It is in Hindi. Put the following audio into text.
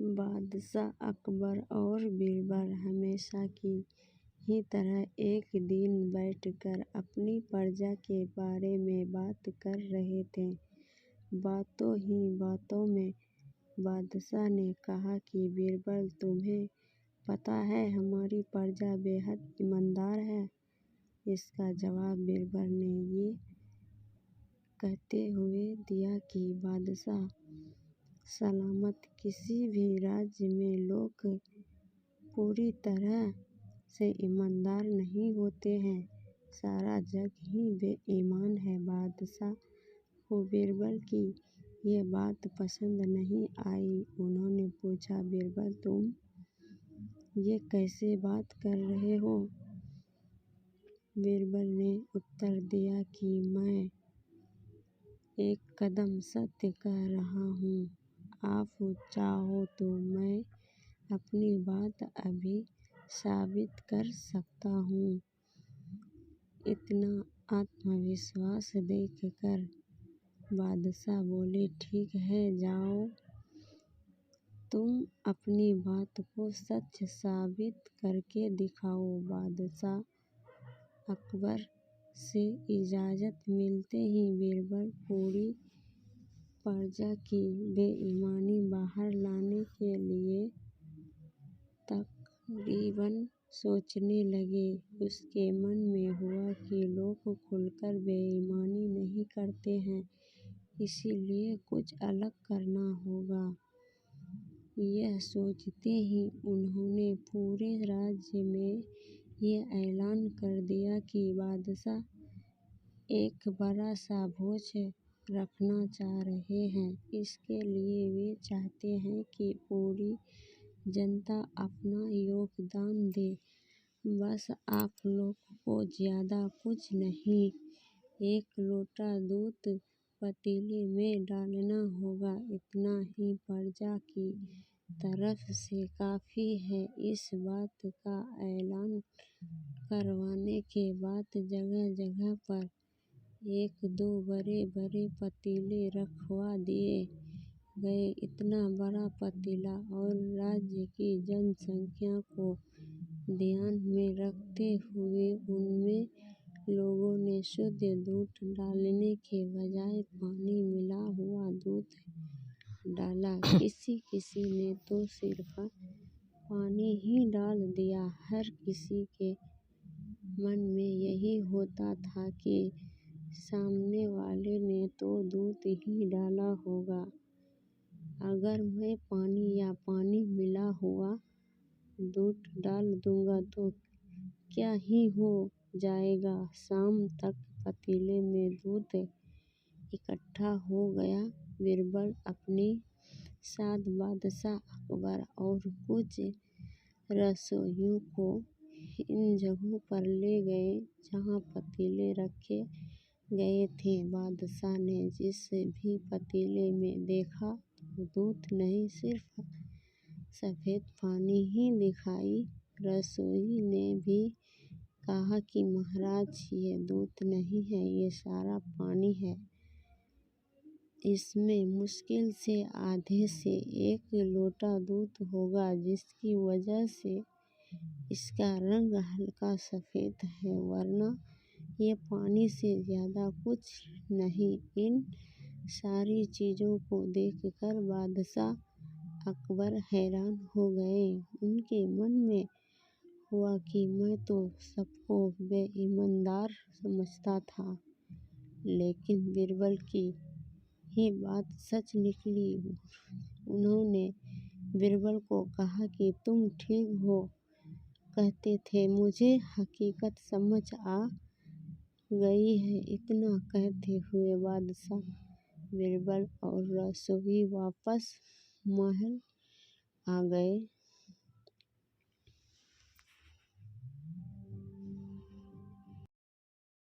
बादशाह अकबर और बीरबल हमेशा की ही तरह एक दिन बैठकर अपनी प्रजा के बारे में बात कर रहे थे। बातों ही बातों में बादशाह ने कहा कि बीरबल, तुम्हें पता है हमारी प्रजा बेहद ईमानदार है। इसका जवाब बीरबल ने ये कहते हुए दिया कि बादशाह सलामत, किसी भी राज्य में लोग पूरी तरह से ईमानदार नहीं होते हैं, सारा जग ही बेईमान है। बादशाह को बीरबल की ये बात पसंद नहीं आई। उन्होंने पूछा, बीरबल, तुम ये कैसे बात कर रहे हो? बीरबल ने उत्तर दिया कि मैं एक कदम सत्य कह रहा हूँ। आप चाहो तो मैं अपनी बात अभी साबित कर सकता हूँ। इतना आत्मविश्वास देखकर बादशाह बोले, ठीक है, जाओ, तुम अपनी बात को सच साबित करके दिखाओ। बादशाह अकबर से इजाज़त मिलते ही बीरबल पूरी प्रजा की बेईमानी बाहर लाने के लिए तकरीबन सोचने लगे। उसके मन में हुआ कि लोग खुलकर बेईमानी नहीं करते हैं, इसीलिए कुछ अलग करना होगा। यह सोचते ही उन्होंने पूरे राज्य में ये ऐलान कर दिया कि बादशाह एक बड़ा सा भोज रखना चाह रहे हैं। इसके लिए वे चाहते हैं कि पूरी जनता अपना योगदान दे। बस आप लोग को ज़्यादा कुछ नहीं, एक लोटा दूध पतीले में डालना होगा, इतना ही प्रजा की तरफ से काफ़ी है। इस बात का ऐलान करवाने के बाद जगह जगह पर एक दो बड़े बड़े पतीले रखवा दिए गए। इतना बड़ा पतीला और राज्य की जनसंख्या को ध्यान में रखते हुए उनमें लोगों ने शुद्ध दूध डालने के बजाय पानी मिला हुआ दूध डाला। किसी किसी ने तो सिर्फ पानी ही डाल दिया। हर किसी के मन में यही होता था कि सामने वाले ने तो दूध ही डाला होगा, अगर मैं पानी या पानी मिला हुआ दूध डाल दूंगा तो क्या ही हो जाएगा। शाम तक पतीले में दूध इकट्ठा हो गया। बीरबल अपने साथ बादशाह अकबर और कुछ रसोइयों को इन जगहों पर ले गए जहाँ पतीले रखे गए थे। बादशाह ने जिस भी पतीले में देखा तो दूध नहीं, सिर्फ सफ़ेद पानी ही दिखाई। रसोई ने भी कहा कि महाराज, ये दूध नहीं है, ये सारा पानी है। इसमें मुश्किल से आधे से एक लोटा दूध होगा, जिसकी वजह से इसका रंग हल्का सफ़ेद है, वरना ये पानी से ज़्यादा कुछ नहीं। इन सारी चीज़ों को देखकर बादशाह अकबर हैरान हो गए। उनके मन में हुआ कि मैं तो सबको बेईमानदार समझता था, लेकिन बीरबल की ही बात सच निकली। उन्होंने बीरबल को कहा कि तुम ठीक हो कहते थे, मुझे हकीकत समझ आ गई है। इतना कहते हुए बादशाह बीरबल और रसोई वापस महल आ गए।